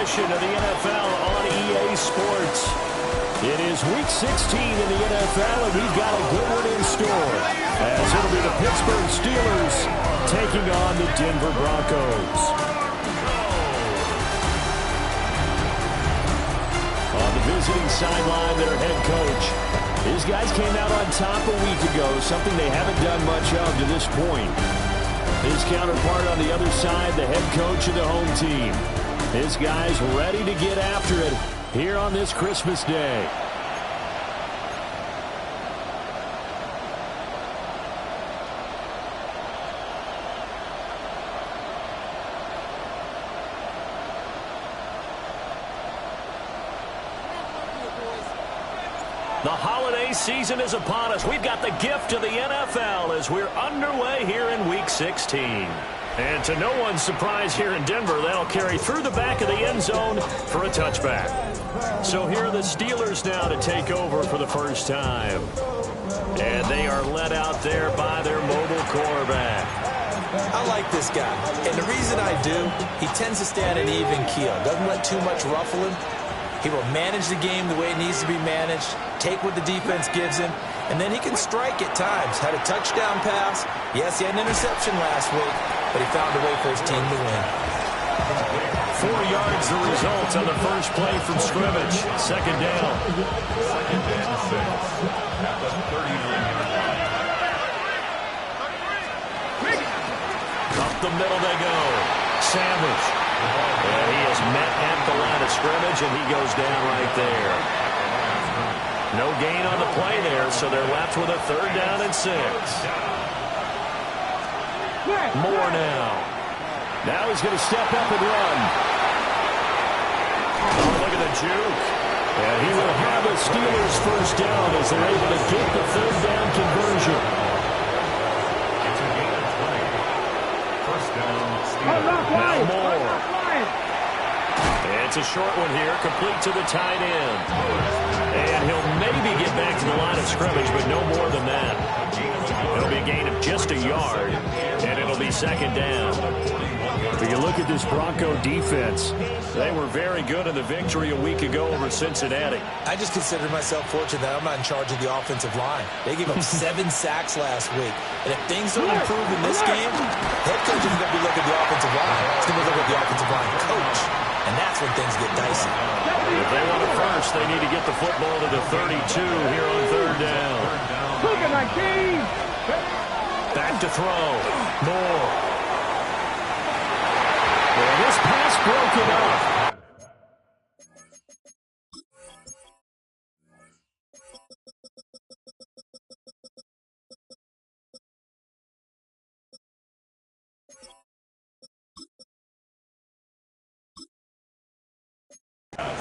edition of the NFL on EA Sports. It is Week 16 in the NFL, and we've got a good one in store, as it'll be the Pittsburgh Steelers taking on the Denver Broncos. On the visiting sideline, their head coach. These guys came out on top a week ago, something they haven't done much of to this point. His counterpart on the other side, the head coach of the home team. His guys ready to get after it here on this Christmas Day. The holiday season is upon us. We've got the gift of the NFL as we're underway here in Week 16. And to no one's surprise here in Denver, that'll carry through the back of the end zone for a touchback. So here are the Steelers now to take over for the first time. And they are led out there by their mobile quarterback. I like this guy. And the reason I do, he tends to stay on an even keel. Doesn't let too much ruffle him. He will manage the game the way it needs to be managed, take what the defense gives him, and then he can strike at times. Had a touchdown pass. Yes, he had an interception last week, but he found a way for his team to win. 4 yards the result on the first play from scrimmage. Second down. Up the middle they go. Sandwich. And he is met at the line of scrimmage, and he goes down right there. No gain on the play there, so they're left with a 3rd down and 6. Moore now. Now he's going to step up and run. Oh, look at the juke. And he will have a Steelers first down as they're able to get the 3rd down conversion. First down, Steelers. Now Moore. It's a short one here, complete to the tight end. And he'll maybe get back to the line of scrimmage, but no more than that. It'll be a gain of just a yard, and it'll be 2nd down. If you look at this Bronco defense, they were very good in the victory a week ago over Cincinnati. I just consider myself fortunate that I'm not in charge of the offensive line. They gave up 7 sacks last week. And if things don't improve in this game, head coach isn't going to be looking at the offensive line. He's going to be looking at the offensive line coach. And that's when things get dicey. If they want it first, they need to get the football to the 32 here on 3rd down. Back to throw. Moore. And this pass broken up.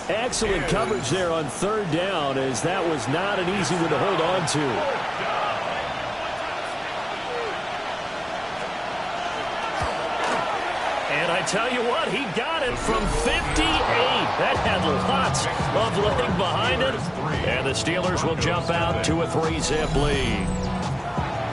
Excellent coverage there on 3rd down, as that was not an easy one to hold on to. And I tell you what, he got it from 58. That had lots of leg behind it. And the Steelers will jump out to a 3-zip lead.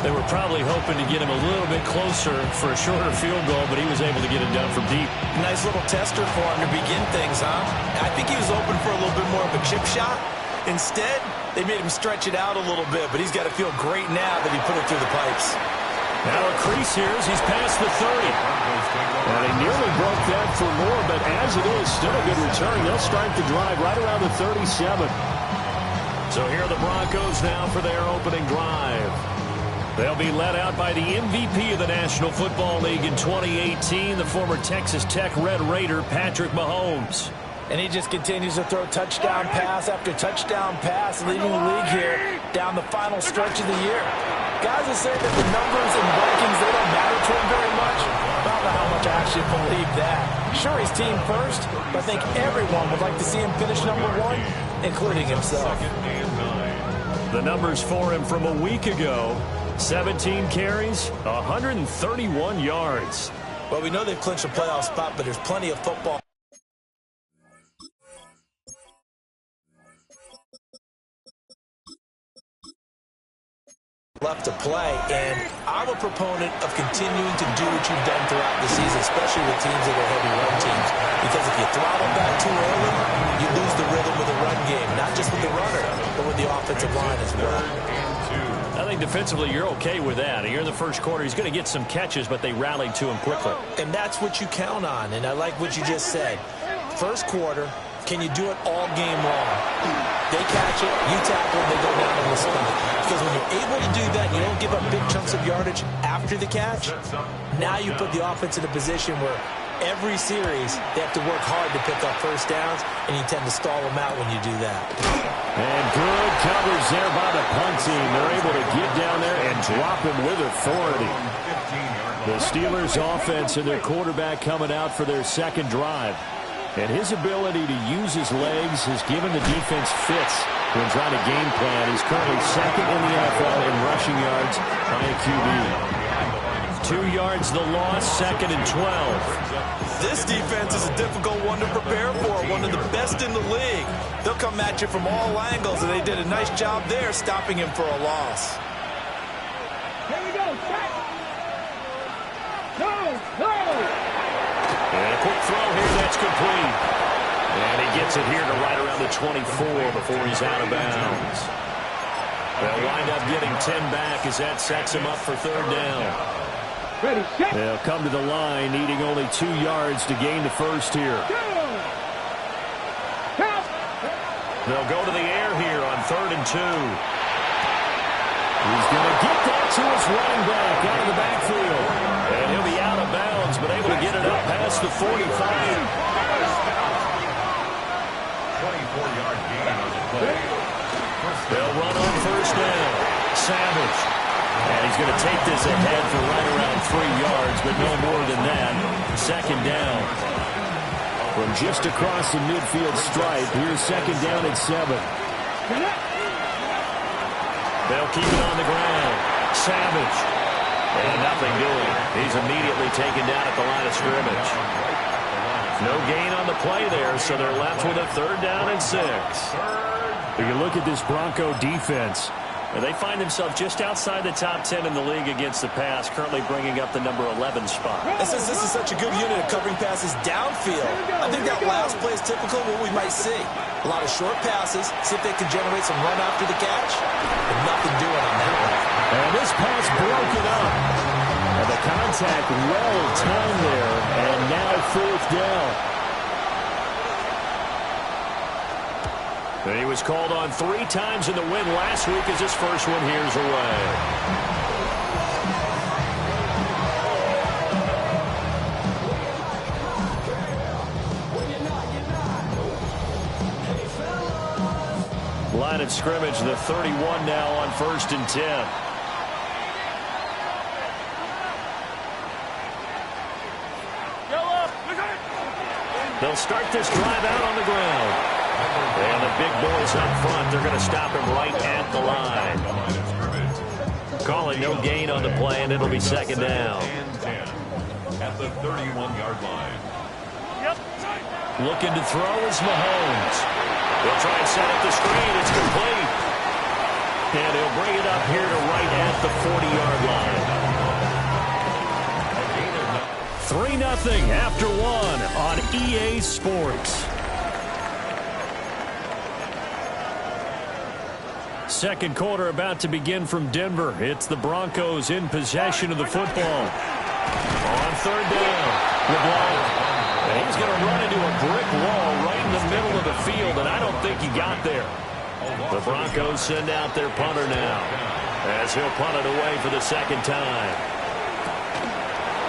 They were probably hoping to get him a little bit closer for a shorter field goal, but he was able to get it done from deep. Nice little tester for him to begin things, huh? I think he was open for a little bit more of a chip shot. Instead, they made him stretch it out a little bit, but he's got to feel great now that he put it through the pipes. Now a crease here as he's past the 30. And he nearly broke that for more, but as it is, still a good return. They'll start the drive right around the 37. So here are the Broncos now for their opening drive. They'll be led out by the MVP of the National Football League in 2018, the former Texas Tech Red Raider, Patrick Mahomes. And he just continues to throw touchdown pass after touchdown pass, leading the league here down the final stretch of the year. Guys will say that the numbers and rankings, they don't matter to him very much. I don't know how much I actually believe that. Sure, he's team first, but I think everyone would like to see him finish number 1, including himself. The numbers for him from a week ago: 17 carries, 131 yards. Well, we know they've clinched a playoff spot, but there's plenty of football. left to play, and I'm a proponent of continuing to do what you've done throughout the season, especially with teams that are heavy run teams, because if you throttle back too early, you lose the rhythm of the run game, not just with the runner, but with the offensive line as well. I think defensively you're okay with that. Here in the first quarter, he's going to get some catches, but they rallied to him quickly. And that's what you count on, and I like what you just said. First quarter, can you do it all game long? They catch it, you tackle, they go down in the spot. Because when you're able to do that, you don't give up big chunks of yardage after the catch. Now you put the offense in a position where every series they have to work hard to pick up first downs, and you tend to stall them out when you do that. And good coverage there by the punt team. They're able to get down there and drop him with authority. The Steelers' offense and their quarterback coming out for their second drive. And his ability to use his legs has given the defense fits when trying to game plan. He's currently second in the NFL in rushing yards by a QB. 2 yards the loss, 2nd and 12. This defense is a difficult one to prepare for, one of the best in the league. They'll come at you from all angles, and they did a nice job there stopping him for a loss. Here we go, check. Go. And a quick throw here, that's complete. And he gets it here to right around the 24 before he's out of bounds. They'll wind up getting 10 back as that sets him up for third down. Ready, set. They'll come to the line, needing only 2 yards to gain the first here. They'll go to the air here on 3rd and 2. He's going to get that to his running back out of the backfield. And he'll be out of bounds, but able to get it up past the 45. 24-yard gain on the play. They'll run on first down. Savage. And he's going to take this ahead for right around 3 yards, but no more than that. 2nd down. From just across the midfield stripe, here's 2nd down at 7. They'll keep it on the ground. Savage. And nothing doing. He's immediately taken down at the line of scrimmage. No gain on the play there, so they're left with a 3rd down and 6. If you look at this Bronco defense, they find themselves just outside the top 10 in the league against the pass, currently bringing up the number 11 spot. And since this is such a good unit of covering passes downfield, I think that last play is typical of what we might see. A lot of short passes, see if they can generate some run after the catch, but nothing doing on that one. And this pass broken up. And the contact well timed there, and now 4th down. And he was called on 3 times in the win last week as his first one here's away. Line of scrimmage, the 31 now on 1st and 10. They'll start this drive out on the ground. And the big boys up front, they're going to stop him right at the line. Calling no gain on the play, and it'll be 2nd down. At the 31-yard line. Looking to throw is Mahomes. He'll try and set up the screen. It's complete. And he'll bring it up here to right at the 40-yard line. 3-0 after 1 on EA Sports. Second quarter about to begin from Denver. It's the Broncos in possession of the football. On 3rd down, LeBlanc. And he's going to run into a brick wall right in the middle of the field, and I don't think he got there. The Broncos send out their punter now as he'll punt it away for the 2nd time.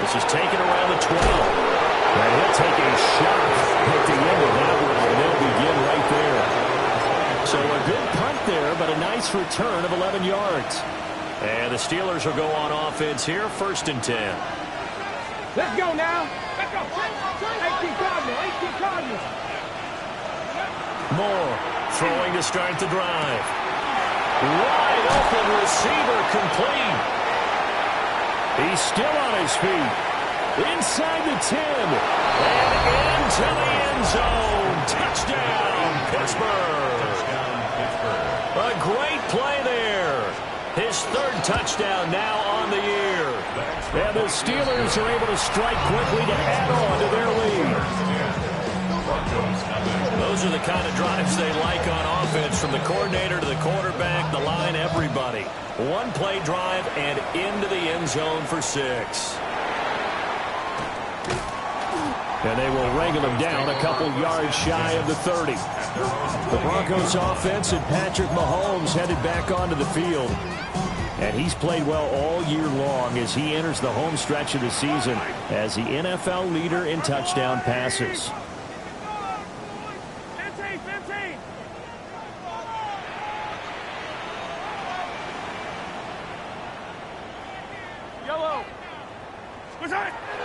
This is taken around the 12. And he'll take a shot at the end of that one, and they'll begin right there. So a good punt there, but a nice return of 11 yards. And the Steelers will go on offense here, 1st and 10. Let's go now. Let's go. 18 Cardinals. Moore throwing to start the drive. Wide open receiver complete. He's still on his feet. Inside the 10. And into the end zone. Touchdown, Pittsburgh. A great play there. His third touchdown now on the year. And the Steelers are able to strike quickly to add on to their lead. Those are the kind of drives they like on offense, from the coordinator to the quarterback, the line, everybody. One play drive and into the end zone for 6. And they will wrangle him down a couple yards shy of the 30. The Broncos offense and Patrick Mahomes headed back onto the field. And he's played well all year long as he enters the home stretch of the season as the NFL leader in touchdown passes. 15. Yellow.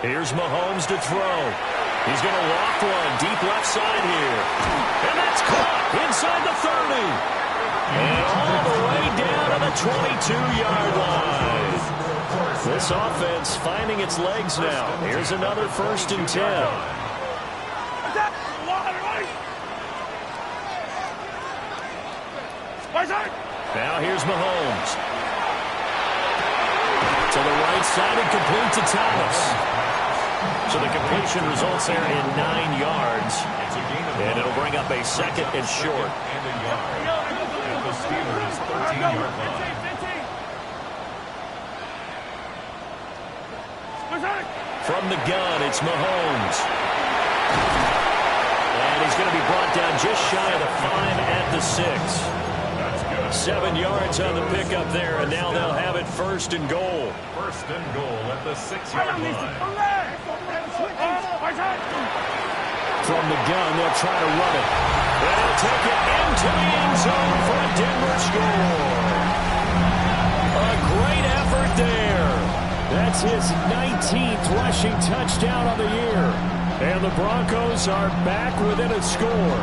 Here's Mahomes to throw. He's going to loft one deep left side here. And that's caught inside the 30. And all the way down to the 22-yard line. This offense finding its legs now. Here's another 1st and 10. Now here's Mahomes. To the right side and complete to Thomas. So the completion results there in 9 yards. And it'll bring up a 2nd and short. And a yard. At the Steelers' 13-yard line. From the gun, it's Mahomes. And he's going to be brought down just shy of the 5 at the 6. 7 yards on the pickup there, and now they'll have it 1st and goal. 1st and goal at the 6-yard line. From the gun, they'll try to run it. And he'll take it into the end zone for a Denver score. A great effort there. That's his 19th rushing touchdown on the year. And the Broncos are back within a score.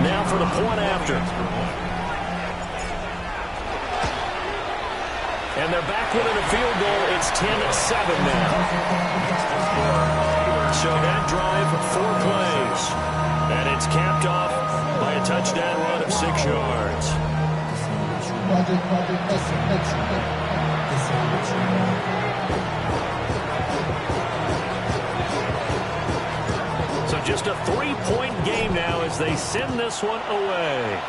Now for the point after. And they're back within a field goal. It's 10-7 now. So that drive, 4 plays. And it's capped off by a touchdown run of 6 yards. So just a 3-point game now as they send this one away.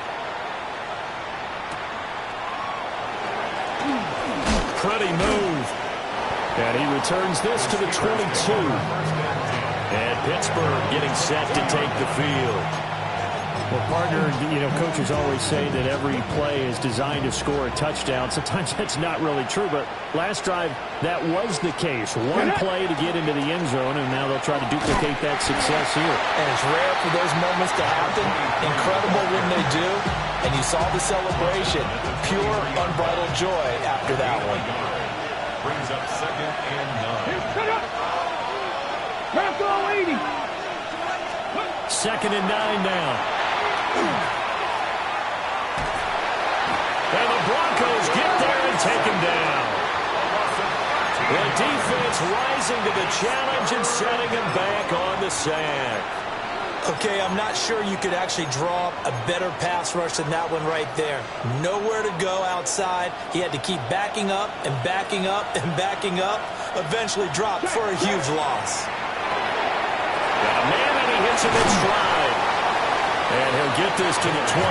Pretty move. And he returns this to the 22. And Pittsburgh getting set to take the field. Well, partner, coaches always say that every play is designed to score a touchdown. Sometimes that's not really true, but last drive, that was the case. One play to get into the end zone, and now they'll try to duplicate that success here. And it's rare for those moments to happen. Incredible when they do. And you saw the celebration. Pure, unbridled joy after that one. Brings up 2nd and 9. 2nd and 9 now. And the Broncos get there and take him down. The defense rising to the challenge and setting him back on the sack. Okay, I'm not sure you could actually draw up a better pass rush than that one right there. Nowhere to go outside. He had to keep backing up and backing up and backing up. Eventually dropped for a huge loss. Got a man and he hits him in stride. And he'll get this to the 23,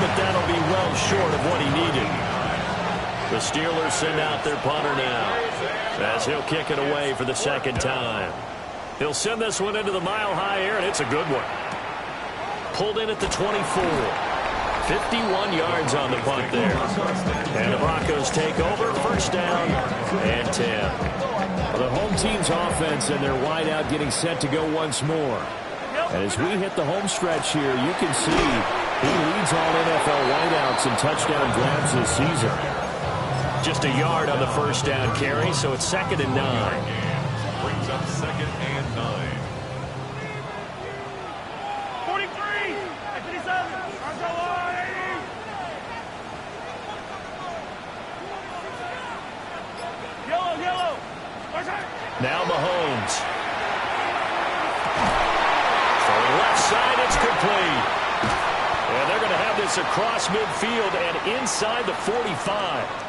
but that'll be well short of what he needed. The Steelers send out their punter now as he'll kick it away for the 2nd time. He'll send this one into the mile-high air, and it's a good one. Pulled in at the 24. 51 yards on the punt there. And the Broncos take over, 1st down and 10. The home team's offense and their wideout getting set to go once more. And as we hit the home stretch here, you can see he leads all NFL wideouts in touchdown grabs this season. Just a yard on the 1st down carry, so it's 2nd and 9. Brings up 2nd and 9. 43! 57! Yellow! Now Mahomes. complete. And they're going to have this across midfield and inside the 45.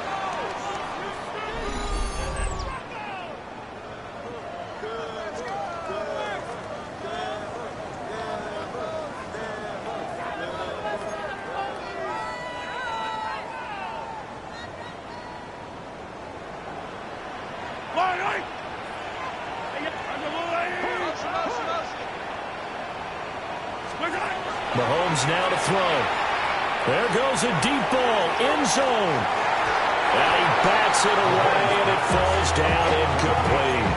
Mahomes now to throw. There goes a deep ball, end zone. And he bats it away, and it falls down incomplete.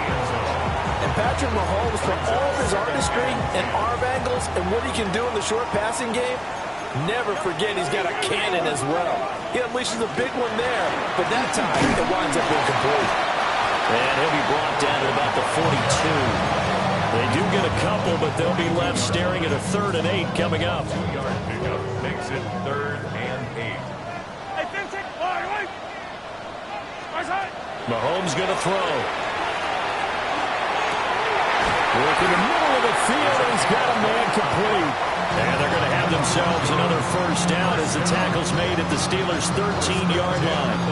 And Patrick Mahomes, for all of his artistry and arm angles and what he can do in the short passing game, never forget he's got a cannon as well. He unleashes a big one there, but that time it winds up incomplete. And he'll be brought down to about the 42. They do get a couple, but they'll be left staring at a 3rd and 8 coming up. 2-yard pickup makes it 3rd and 8. Hey, Vincent, wait. Mahomes going to throw. Work in the middle of the field, and he's got a man complete. And they're going to have themselves another first down as the tackle's made at the Steelers' 13-yard line.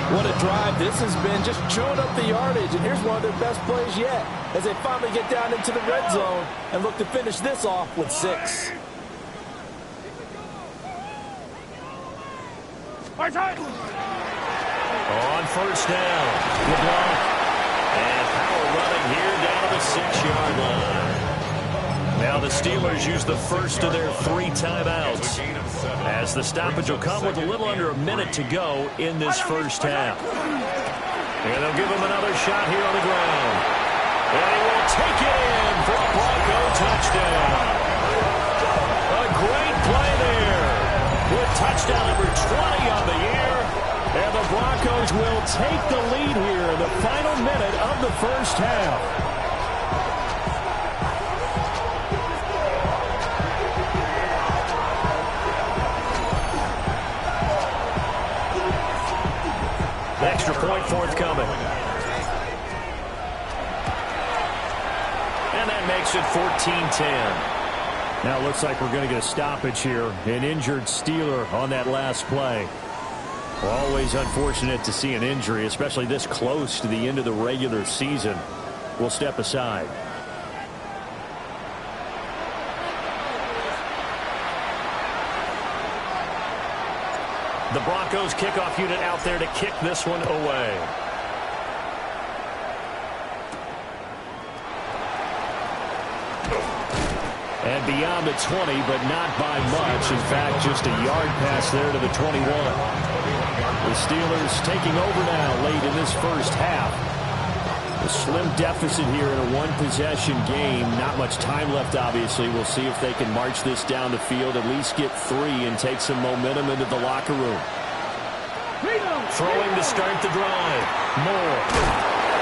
What a drive this has been, just chewing up the yardage. And here's one of their best plays yet as they finally get down into the red zone and look to finish this off with 6. On first down, LeBlanc. And power running here down to the 6-yard line. Now the Steelers use the first of their 3 timeouts, as the stoppage will come with a little under a minute to go in this first half. And they'll give him another shot here on the ground. And he will take it in for a Bronco touchdown. A great play there. With touchdown number 20 on the year. And the Broncos will take the lead here in the final minute of the first half. Extra point forthcoming. And that makes it 14-10. Now it looks like we're going to get a stoppage here. An injured Steeler on that last play. Always unfortunate to see an injury, especially this close to the end of the regular season. We'll step aside. The Broncos kickoff unit out there to kick this one away. And beyond the 20, but not by much. In fact, just a yard pass there to the 21. The Steelers taking over now late in this first half. A slim deficit here in a one-possession game. Not much time left, obviously. We'll see if they can march this down the field, at least get 3, and take some momentum into the locker room. Throwing to start the drive. Moore.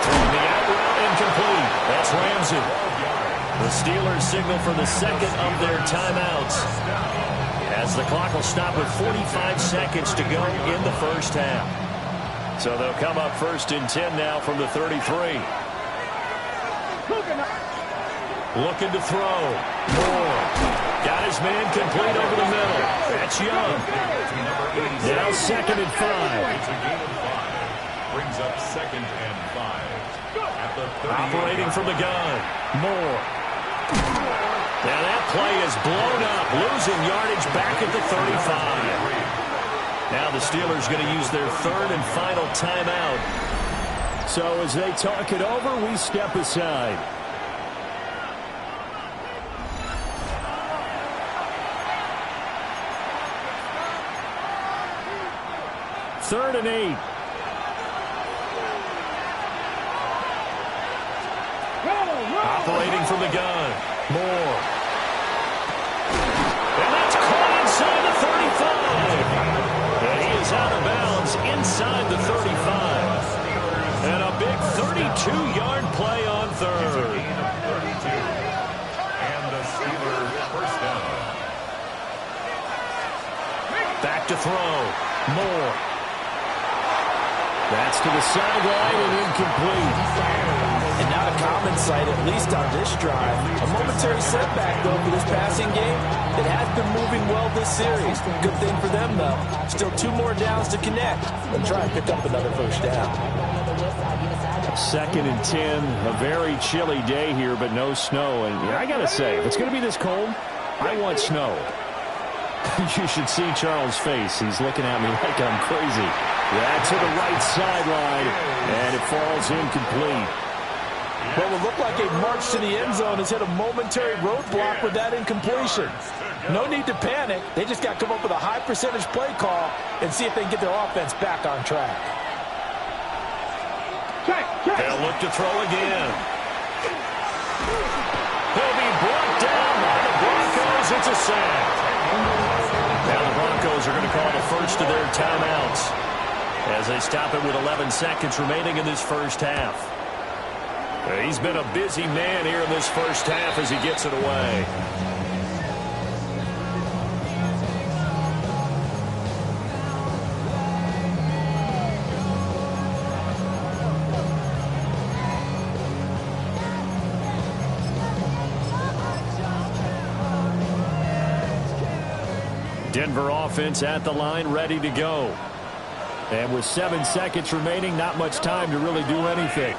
Throwing the out route, incomplete. That's Ramsey. The Steelers signal for the second of their timeouts, as the clock will stop with 45 seconds to go in the first half. So they'll come up 1st and 10 now from the 33. Looking to throw. Moore. Got his man complete over the middle. That's Young. Now 2nd and 5. Brings up 2nd and 5. At the 30. Operating from the gun. Moore. Now that play is blown up. Losing yardage back at the 35. Now the Steelers going to use their 3rd and final timeout. So as they talk it over, we step aside. Third and 8. Operating from the gun. Moore. And that's caught inside the 35. And he is out of bounds inside the 35. And a big 32-yard play on 3rd. And the Steelers first down. Back to throw. Moore. That's Gets to the sideline and incomplete. And not a common sight, at least on this drive. A momentary setback, though, for this passing game. It has been moving well this series. Good thing for them, though. Still 2 more downs to connect and try and pick up another first down. 2nd and 10. A very chilly day here, but no snow. And I got to say, if it's going to be this cold, I want snow. You should see Charles' face. He's looking at me like I'm crazy. Yeah, to the right sideline, and it falls incomplete. Well, it looked like a march to the end zone has hit a momentary roadblock with that incompletion. No need to panic. They just got to come up with a high percentage play call and see if they can get their offense back on track. They'll look to throw again. He'll be brought down by the Broncos. It's a sack. Now the Broncos are going to call the first of their timeouts as they stop it with 11 seconds remaining in this first half. He's been a busy man here in this first half as he gets it away. Denver offense at the line, ready to go. And with 7 seconds remaining, not much time to really do anything.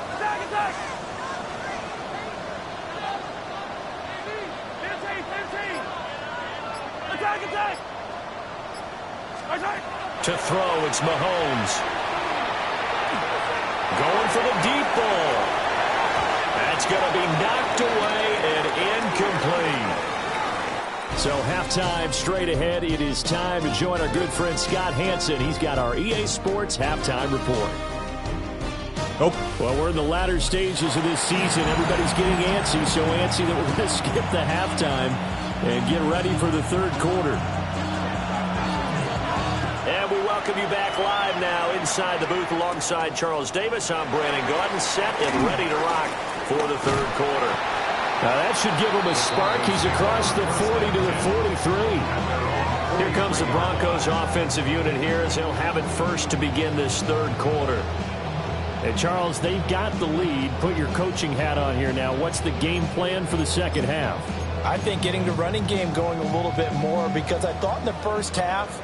To throw, it's Mahomes. Going for the deep ball. That's going to be knocked away and incomplete. So halftime straight ahead. It is time to join our good friend Scott Hansen. He's got our EA Sports halftime report. Nope. Well, we're in the latter stages of this season. Everybody's getting antsy, so antsy that we're going to skip the halftime and get ready for the third quarter. And we welcome you back live now inside the booth alongside Charles Davis. I'm Brandon Gaudin, set and ready to rock for the third quarter. Now that should give him a spark. He's across the 40 to the 43. Here comes the Broncos offensive unit here as they'll have it first to begin this third quarter. And Charles, they've got the lead. Put your coaching hat on here now. What's the game plan for the second half? I think getting the running game going a little bit more, because I thought in the first half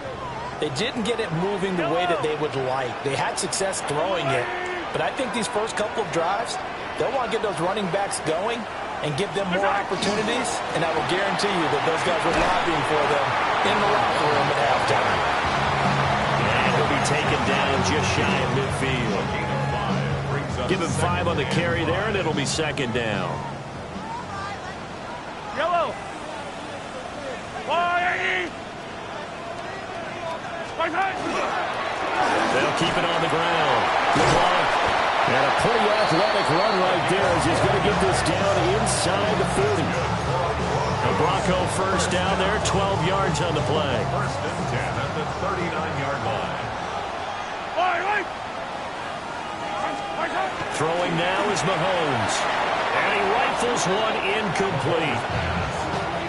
they didn't get it moving the way that they would like. They had success throwing it, but I think these first couple of drives, they'll want to get those running backs going and give them more opportunities, and I will guarantee you that those guys were lobbying for them in the locker room at halftime. And he'll be taken down just shy of midfield. Give him 5 on the carry there, and it'll be second down. Yellow. They'll keep it on the ground. Good luck. And a pretty athletic run right there as he's going to get this down inside the 40. The Bronco first down there, 12 yards on the play. First and 10 at the 39-yard line. Throwing now is Mahomes. And he rifles one incomplete.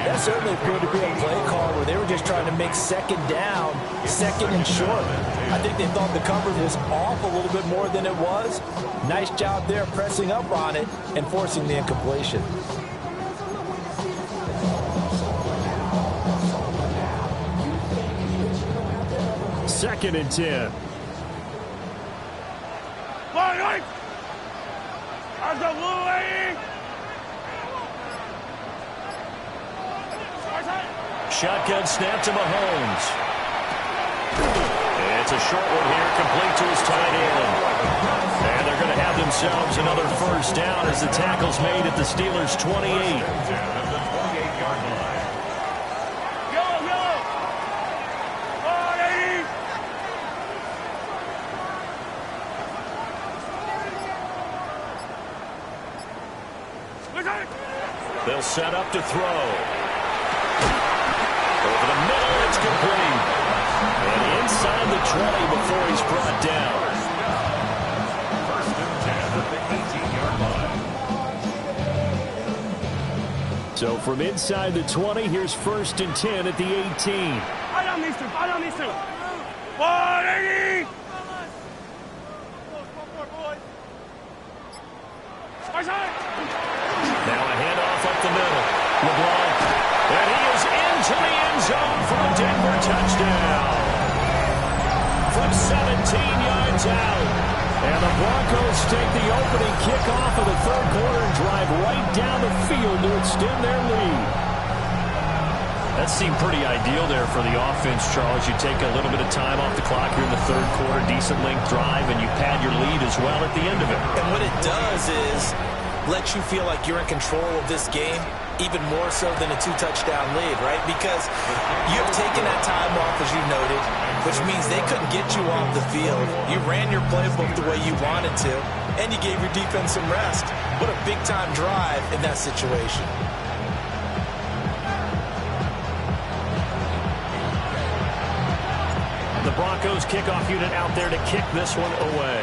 That certainly appeared to be a play call where they were just trying to make second down, second and short. I think they thought the coverage was off a little bit more than it was. Nice job there pressing up on it and forcing the incompletion. Second and 10. Shotgun snap to Mahomes. It's a short one here, complete to his tight end. And they're going to have themselves another first down as the tackle's made at the Steelers' 28. They'll set up to throw. Over the middle, it's complete. And inside the 20 before he's brought down. First and 10 at the 18-yard line. So from inside the 20, here's first and 10 at the 18. I don't need to. 180. Now a handoff up the middle. LeBlanc. And he is into the end zone for a Denver touchdown. From 17 yards out. And the Broncos take the opening kickoff of the third quarter and drive right down the field to extend their lead. That seemed pretty ideal there for the offense, Charles. You take a little bit of time off the clock here in the third quarter, decent length drive, and you pad your lead as well at the end of it. And what it does is let you feel like you're in control of this game, even more so than a 2-touchdown lead, right? Because you've taken that time off, as you noted, which means they couldn't get you off the field. You ran your playbook the way you wanted to, and you gave your defense some rest. What a big-time drive in that situation. The Broncos kickoff unit out there to kick this one away.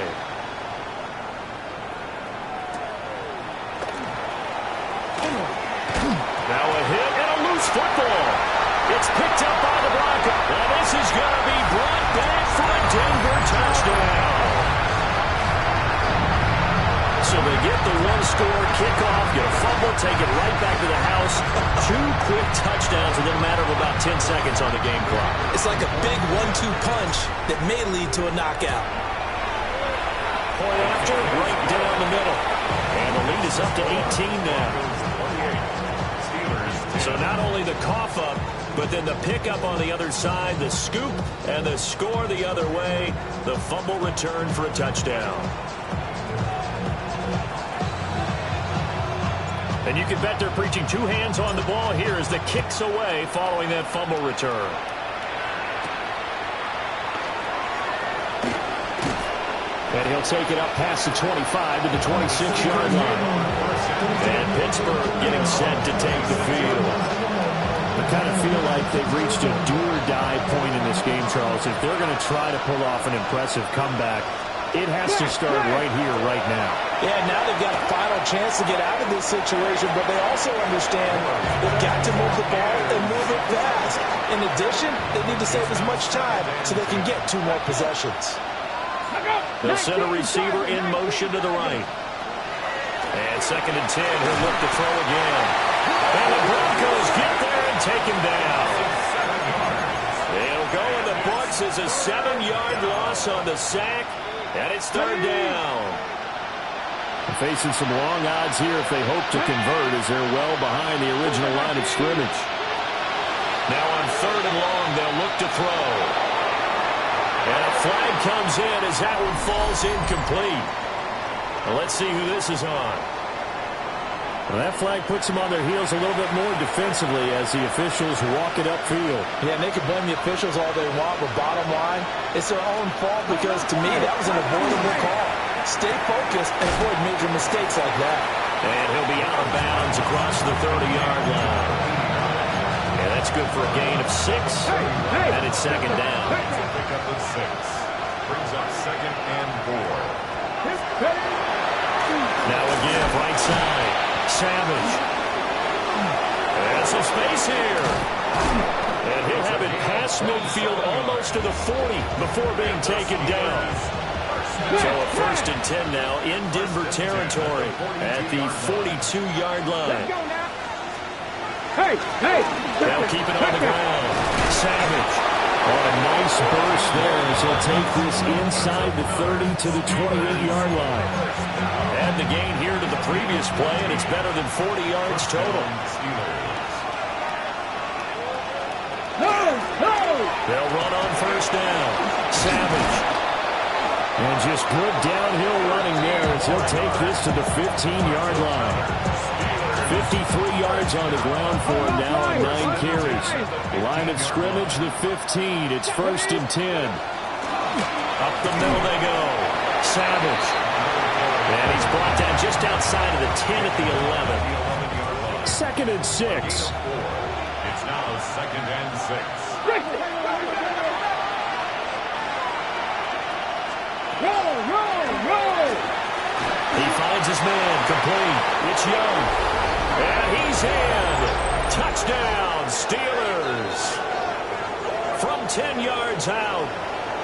Now a hit and a loose football. It's picked up by the Broncos. And this is going to be brought back for a Denver touchdown. So they get the one-score kickoff, get a fumble, take it right back to the house. 2 quick touchdowns within a matter of about 10 seconds on the game clock. It's like a big 1-2 punch that may lead to a knockout. Point after, right down the middle. And the lead is up to 18 now. So not only the cough up, but then the pickup on the other side, the scoop, and the score the other way. The fumble return for a touchdown. And you can bet they're preaching 2 hands on the ball here as the kick's away following that fumble return. And he'll take it up past the 25 to the 26-yard line. And Pittsburgh getting set to take the field. I kind of feel like they've reached a do-or-die point in this game, Charles. If they're going to try to pull off an impressive comeback, it has to start right here, right now. Yeah, now they've got a final chance to get out of this situation, but they also understand they've got to move the ball and move it fast. In addition, they need to save as much time so they can get 2 more possessions. They'll send a receiver in motion to the right. And 2nd and 10, he'll look to throw again. And the Broncos get there and take him down. They'll go in the books as a 7-yard loss on the sack. And it's 3rd down. Facing some long odds here if they hope to convert as they're well behind the original line of scrimmage. Now on 3rd and long, they'll look to throw. And a flag comes in as that one falls incomplete. Well, let's see who this is on. Well, that flag puts them on their heels a little bit more defensively as the officials walk it upfield. Yeah, and they can blame the officials all they want, but bottom line, it's their own fault because, to me, that was an avoidable call. Stay focused and avoid major mistakes like that. And he'll be out of bounds across the 30-yard line. And that's good for a gain of 6. And it's 2nd down. Pick up the 6. Brings up 2nd and 4. Now again, right side. Savage. And some space here. And he'll have it past midfield almost to the 40 before being taken down. So a 1st and 10 now in Denver territory at the 42-yard line. They'll keep it on the ground. Savage. Oh, a nice burst there as he'll take this inside the 30 to the 28-yard line. And the gain here to the previous play, and it's better than 40 yards total. They'll run on 1st down. Savage. And just good downhill running there as he'll take this to the 15-yard line. 53 yards on the ground for him now on 9 carries. Line of scrimmage, the 15. It's 1st and 10. Up the middle they go. Savage. And he's brought down just outside of the 10 at the 11. 2nd and 6. It's now 2nd and 6. He finds his man, complete. It's Young. And he's in. Touchdown, Steelers. From 10 yards out.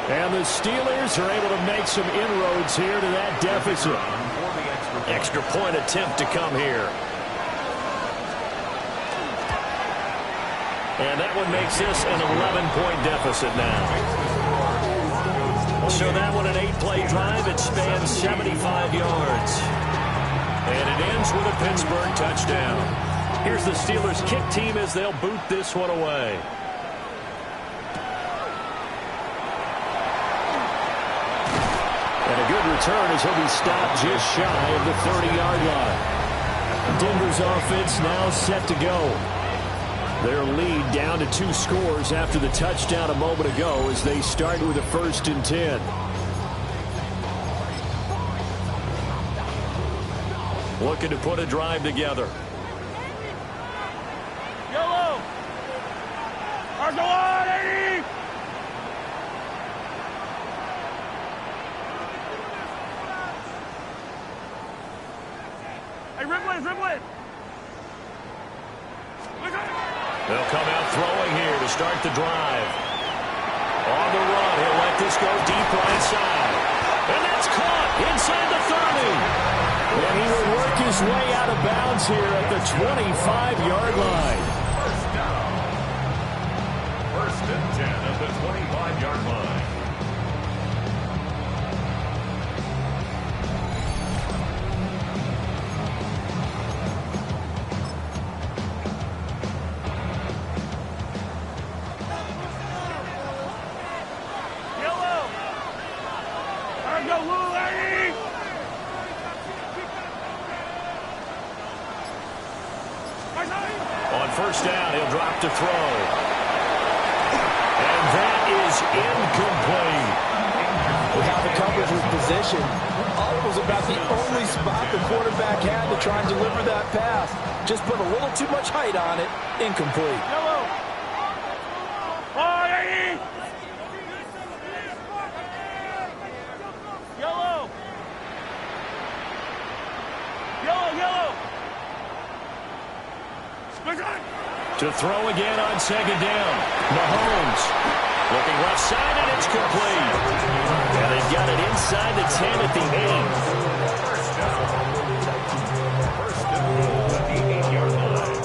And the Steelers are able to make some inroads here to that deficit. Extra point attempt to come here. And that one makes this an 11-point deficit now. So that one, an 8-play drive. It spans 75 yards. And it ends with a Pittsburgh touchdown. Here's the Steelers' kick team as they'll boot this one away. And a good return as he'll be stopped just shy of the 30-yard line. Denver's offense now set to go. Their lead down to 2 scores after the touchdown a moment ago as they start with a 1st and 10. Looking to put a drive together. Yellow! Go on, 80! Hey, dribble it! They'll come out throwing here to start the drive. On the run, he'll let this go deep right side. And that's caught inside the 30. And he will work his way out of bounds here at the 25-yard line. First down. 1st and 10 at the 25-yard line. On 1st down, he'll drop to throw. And that is incomplete. Without the coverage with position, it was about the only spot the quarterback had to try and deliver that pass. Just put a little too much height on it. Incomplete. Yellow! Oh, 80! Yellow! To throw again on 2nd down. Mahomes looking left side, and it's complete. And they've got it inside the 10 at the 8. First and goal at the 8-yard line.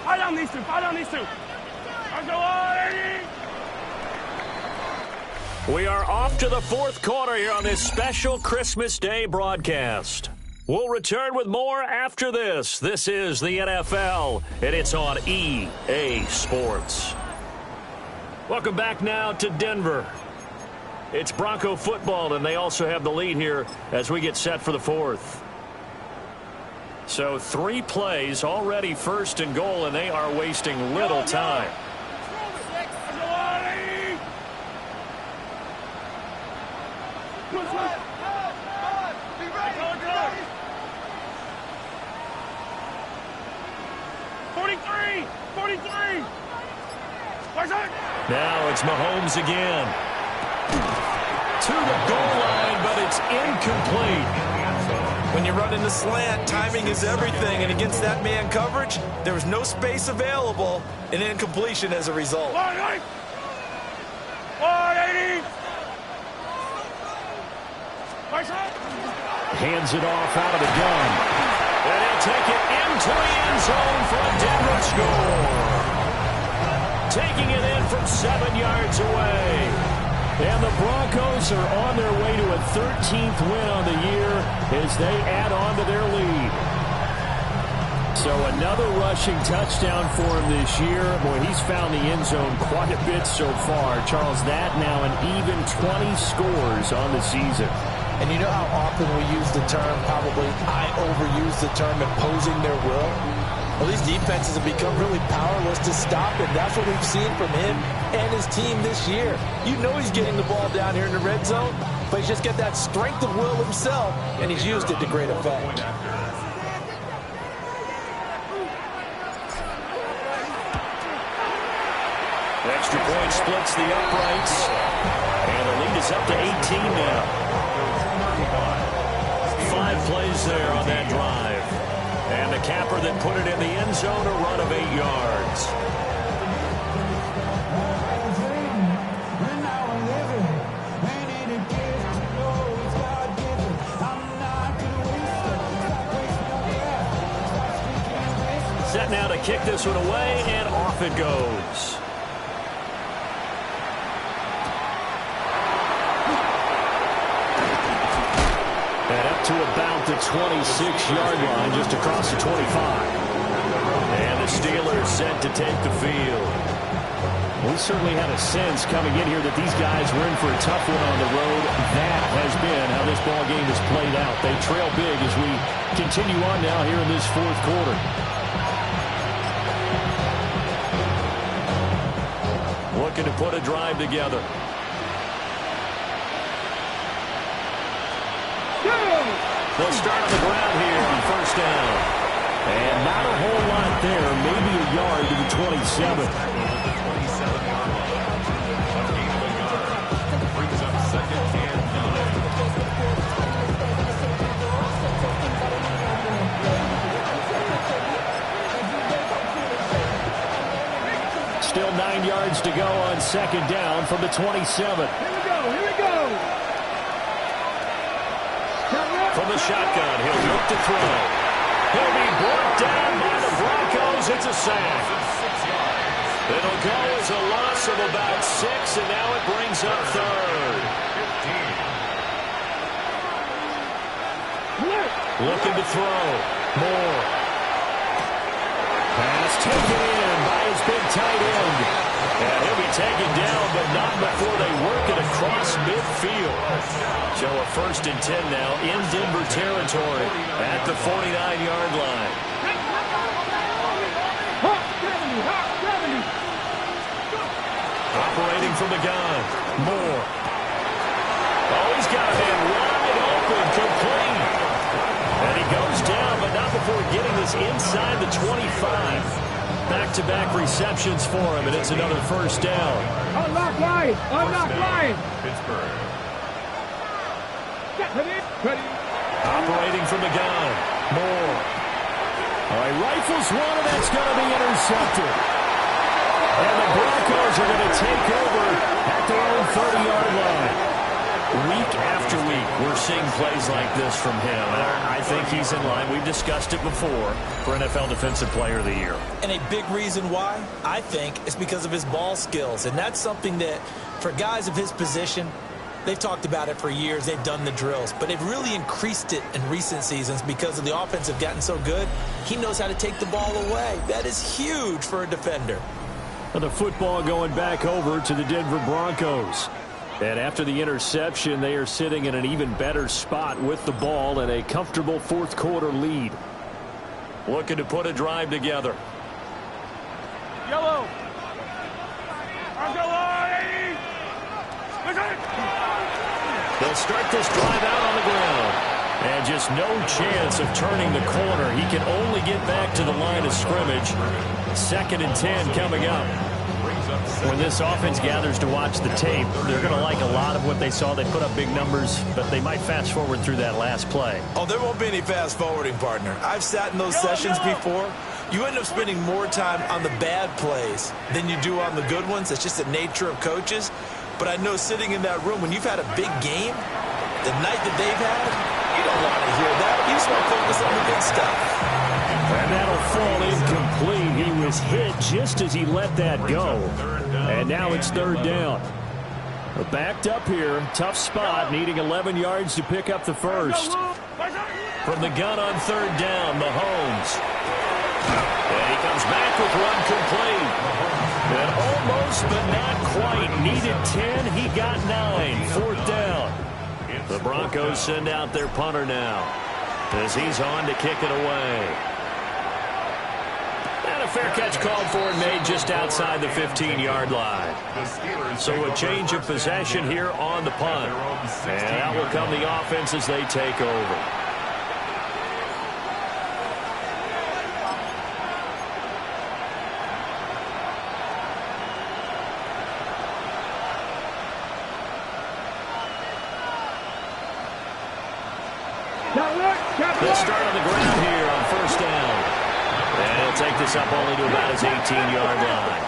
Fight on these two. Go on, 80! We are off to the 4th quarter here on this special Christmas Day broadcast. We'll return with more after this. This is the NFL, and it's on EA Sports. Welcome back now to Denver. It's Bronco football, and they also have the lead here as we get set for the 4th. So 3 plays, already 1st and goal, and they are wasting little time. 43! Now it's Mahomes again. To the goal line, but it's incomplete. When you run in the slant, timing is everything. And against that man coverage, there was no space available. An incompletion as a result. 180! Hands it off out of the gun. And he'll take it into the end zone for a Denver score. Taking it in from 7 yards away. And the Broncos are on their way to a 13th win on the year as they add on to their lead. So another rushing touchdown for him this year. Boy, he's found the end zone quite a bit so far. Charles, that now an even 20 scores on the season. And you know how often we use the term, probably I overuse the term, imposing their will? Well, these defenses have become really powerless to stop him. That's what we've seen from him and his team this year. You know he's getting the ball down here in the red zone, but he's just got that strength of will himself, and he's used it to great effect. Extra point splits the uprights. And the lead is up to 18 now. 5 plays there on that drive. And And a capper that put it in the end zone, a run of 8 yards. Set now to kick this one away, and off it goes. And up to about the 26-yard line, just across the 25. And the Steelers set to take the field. We certainly had a sense coming in here that these guys were in for a tough one on the road. That has been how this ball game has played out. They trail big as we continue on now here in this fourth quarter. Looking to put a drive together. They'll start on the ground here on first down. And not a whole lot there. Maybe a yard to the 27. Brings up 2nd and 9. Still 9 yards to go on second down from the 27. Here we go. From the shotgun, he'll look to throw. He'll be brought down by the Broncos. It's a sack. It'll go as a loss of about 6, and now it brings up third. 15. Looking to throw. Moore. Pass taken in by his big tight end. And he'll be taken down, but not before they work it across midfield. So a 1st and 10 now in Denver territory at the 49-yard line. Operating from the gun. Moore. Oh, he's got a man wide open, complete. And he goes down, but not before getting this inside the 25. Back-to-back receptions for him, and it's another first down. Unlock line. Pittsburgh. Ready. Operating from the gun. Moore. All right, rifles one, and that's going to be intercepted. And the Broncos are going to take over at their own 30-yard line. Week after week, we're seeing plays like this from him. And I think he's in line. We've discussed it before for NFL Defensive Player of the Year. And a big reason why, I think, is because of his ball skills. And that's something that, for guys of his position, they've talked about it for years. They've done the drills. But they've really increased it in recent seasons because of the offense have gotten so good. He knows how to take the ball away. That is huge for a defender. The football going back over to the Denver Broncos. And after the interception, they are sitting in an even better spot with the ball and a comfortable fourth quarter lead. Looking to put a drive together. Yellow. I'll go on, 80. They'll start this drive out on the ground. And just no chance of turning the corner. He can only get back to the line of scrimmage. 2nd and 10 coming up. When this offense gathers to watch the tape, they're going to like a lot of what they saw. They put up big numbers, but they might fast forward through that last play. Oh, there won't be any fast forwarding, partner. I've sat in those sessions before. You end up spending more time on the bad plays than you do on the good ones. It's just the nature of coaches. But I know sitting in that room, when you've had a big game, the night that they've had, you don't want to hear that. You just want to focus on the good stuff. And that'll fall incomplete. He was hit just as he let that go. And now it's 3rd down. Backed up here. Tough spot. Needing 11 yards to pick up the first. From the gun on 3rd down, Mahomes. And he comes back with one complete. And almost, but not quite. Needed 10. He got 9. 4th down. The Broncos send out their punter now as he's on to kick it away. And a fair catch called for and made just outside the 15-yard line. So a change of possession here on the punt. And out will come the offense as they take over. They'll start on the ground here on first down. And he'll take this up only to about his 18-yard line.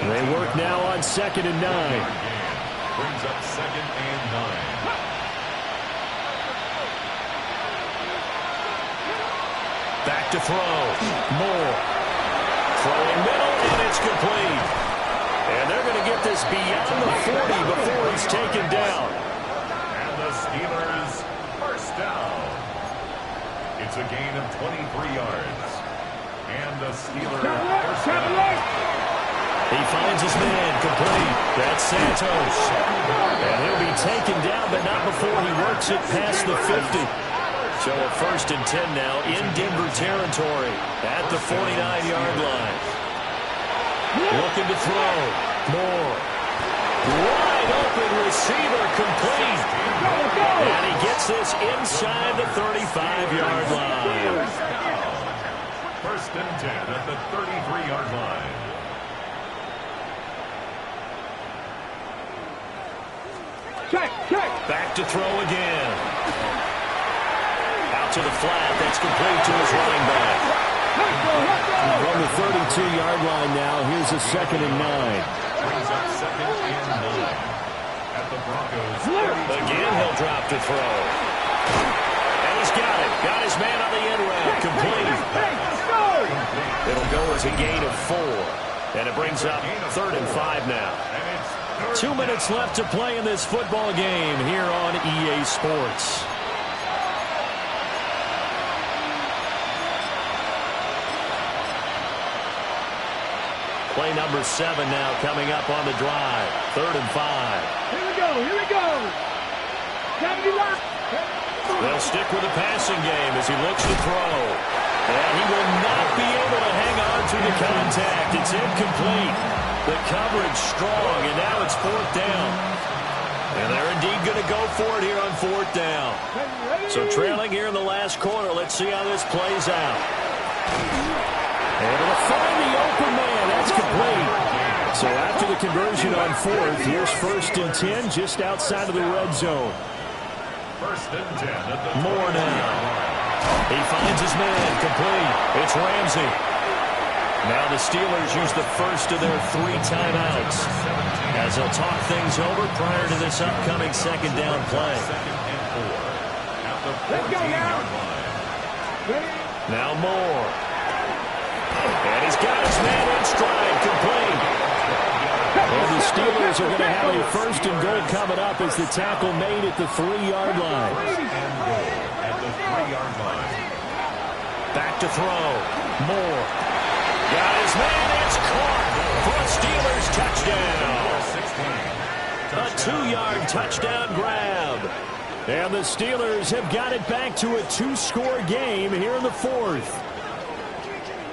They work now on 2nd and 9. Brings up 2nd and 9. Back to throw. Moore. Throwing middle, and it's complete. And they're going to get this beyond the 40 before he's taken down. And the Steelers first down. It's a gain of 23 yards. And the Steelers first down. He finds his man complete. That's Santos. And he'll be taken down, but not before he works it past the 50. So a 1st and 10 now in Denver territory at the 49-yard line. Looking to throw. Moore. Wide open receiver complete. And he gets this inside the 35-yard line. 1st and 10 at the 33-yard line. Back to throw again. Out to the flat. That's complete to his running back. From the 32-yard line now, here's a 2nd and 9. Brings up 2nd and 9 at the Broncos. Again, he'll drop to throw. And he's got it. Got his man on the end route. Complete. It'll go as a gain of 4. And it brings up 3rd and 5 now. 2 minutes left to play in this football game here on EA Sports. Play number 7 now coming up on the drive. 3rd and 5. Here we go. They'll stick with the passing game as he looks to throw. And he will not be able to hang on through the contact. It's incomplete. The coverage strong, and now it's 4th down. And they're indeed going to go for it here on 4th down. So trailing here in the last quarter. Let's see how this plays out. Able to find the open man. That's complete. So after the conversion on 4th, here's 1st and 10 just outside of the red zone. 1st and 10 at the Moore now. He finds his man complete. It's Ramsey. Now the Steelers use the first of their 3 timeouts as they'll talk things over prior to this upcoming 2nd down play. 2nd and 4 at the 14-yard line. Now Moore. And he's got his man in stride, complete. And the Steelers are going to have a 1st and goal coming up as the tackle made at the 3-yard line. 1st and goal at the 3-yard line. Back to throw. Moore. Got his man. It's caught for a Steelers touchdown. A 2-yard touchdown grab. And the Steelers have got it back to a 2-score game here in the 4th.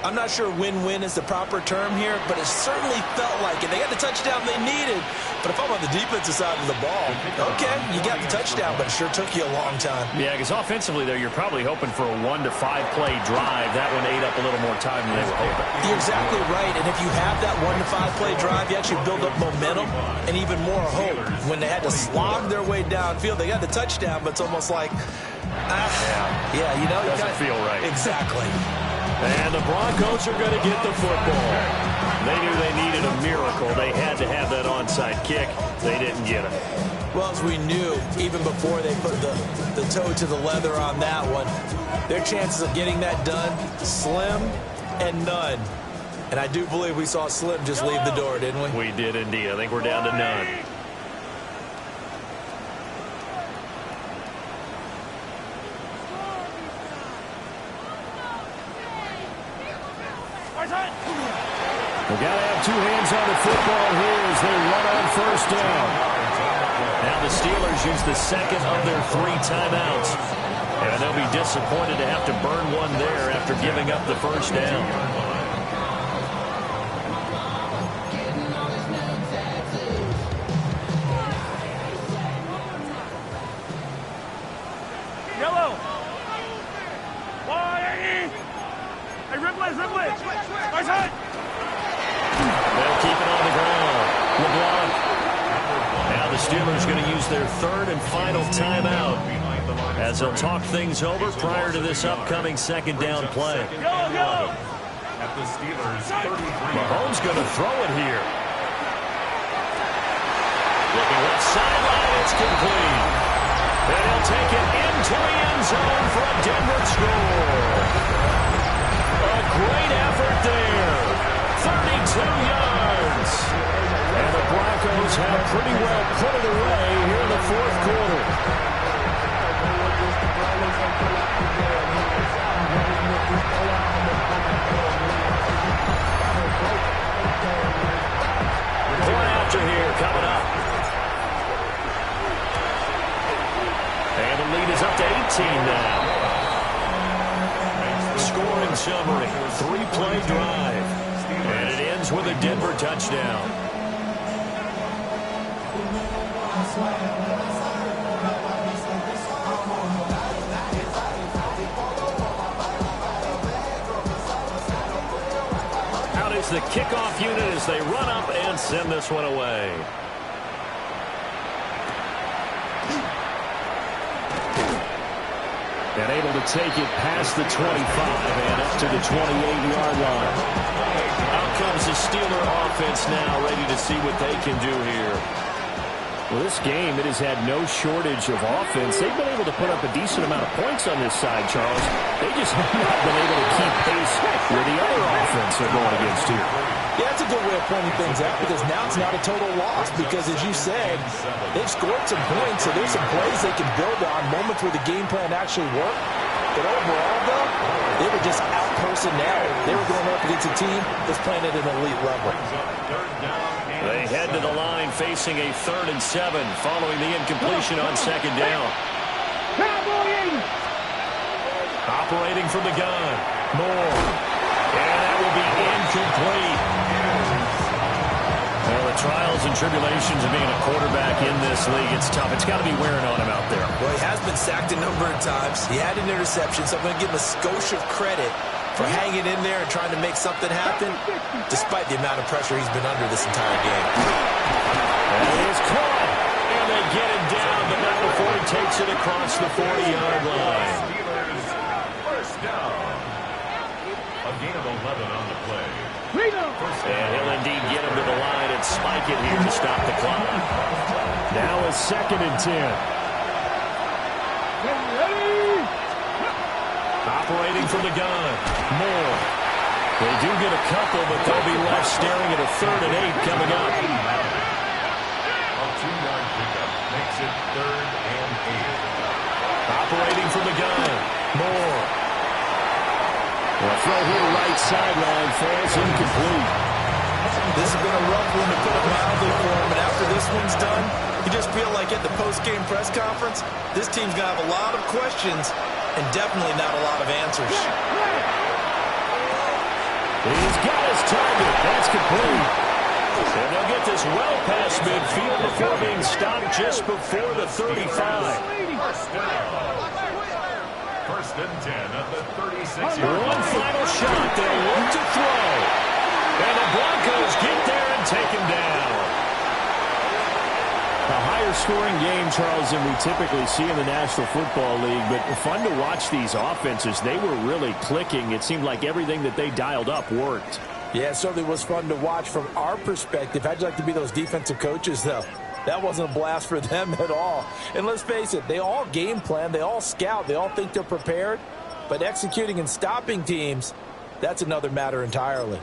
I'm not sure win-win is the proper term here, but it certainly felt like it. They got the touchdown they needed, but if I'm on the defensive side of the ball, okay, you got the touchdown, but it sure took you a long time. Yeah, because offensively, though, you're probably hoping for a 1 to 5 play drive. That one ate up a little more time than they were hoping. You're exactly right, and if you have that 1 to 5 play drive, you actually build up momentum and even more hope. When they had to slog their way downfield, they got the touchdown, but it's almost like, yeah, you know. Doesn't feel right. Exactly. And the Broncos are going to get the football. They knew they needed a miracle. They had to have that onside kick. They didn't get it. Well, as we knew, even before they put the toe to the leather on that one, their chances of getting that done, slim and none. And I do believe we saw Slim just leave the door, didn't we? We did indeed. I think we're down to none. We've got to have 2 hands on the football here as they run on 1st down. Now the Steelers use the 2nd of their 3 timeouts. And they'll be disappointed to have to burn one there after giving up the 1st down. Yellow. Hey, Ripley. Right side. They'll keep it on the ground. LeBlanc. Now the Steelers going to use their 3rd and final timeout as they'll talk things over prior to this upcoming second down play. At the Steelers' 33. Mahomes going to throw it here. Looking left sideline, it's complete. And he'll take it into the end zone for a Denver score. A great effort there. 32 yards. And the Broncos have pretty well put it away here in the fourth quarter. Point after here coming up. And the lead is up to 18 now. Scoring summary, 3-play drive. And it ends with a Denver touchdown. Out is the kickoff unit as they run up and send this one away. And able to take it past the 25 and up to the 28-yard line. Out comes the Steeler offense now, ready to see what they can do here. Well, this game, it has had no shortage of offense. They've been able to put up a decent amount of points on this side, Charles. They just have not been able to keep pace with the other offense they're going against here. Yeah, that's a good way of pointing things out because now it's not a total loss because, as you said, they've scored some points, so there's some plays they can build on, moments where the game plan actually worked. But overall, though, they were just out-personnel. They were going up against a team that's playing at an elite level. They head to the line facing a 3rd and 7 following the incompletion on second down. Operating from the gun. Moore. And that will be incomplete. Well, the trials and tribulations of being a quarterback in this league, it's tough. It's got to be wearing on him out there. Well, he has been sacked a number of times. He had an interception, so I'm going to give him a skosh of credit for hanging in there and trying to make something happen, despite the amount of pressure he's been under this entire game. And it is caught. And they get him down, but not before he takes it across the 40-yard line. Steelers first down. A gain of 11 on the play. And he'll indeed get him to the line and spike it here to stop the clock. Now a 2nd and 10. Operating from the gun. Moore. They do get a couple, but they'll be left staring at a 3rd and 8 coming up. A 2-yard pickup makes it 3rd and 8. Operating from the gun. Moore. The throw here right sideline falls incomplete. This has been a rough one to put it mildly for him, and after this one's done, you just feel like at the post-game press conference, this team's going to have a lot of questions and definitely not a lot of answers. He's got his target. That's complete. And they'll get this well past midfield before being stopped just before the 35. First and 10 at the 36-yard line. One final shot. They'll look to throw. And the Broncos get there and take him down. A higher scoring game, Charles, than we typically see in the National Football League, but fun to watch these offenses. They were really clicking. It seemed like everything that they dialed up worked. Yeah, it certainly was fun to watch from our perspective. How'd you like to be those defensive coaches, though? That wasn't a blast for them at all. And let's face it, they all game plan, they all scout, they all think they're prepared, but executing and stopping teams, that's another matter entirely.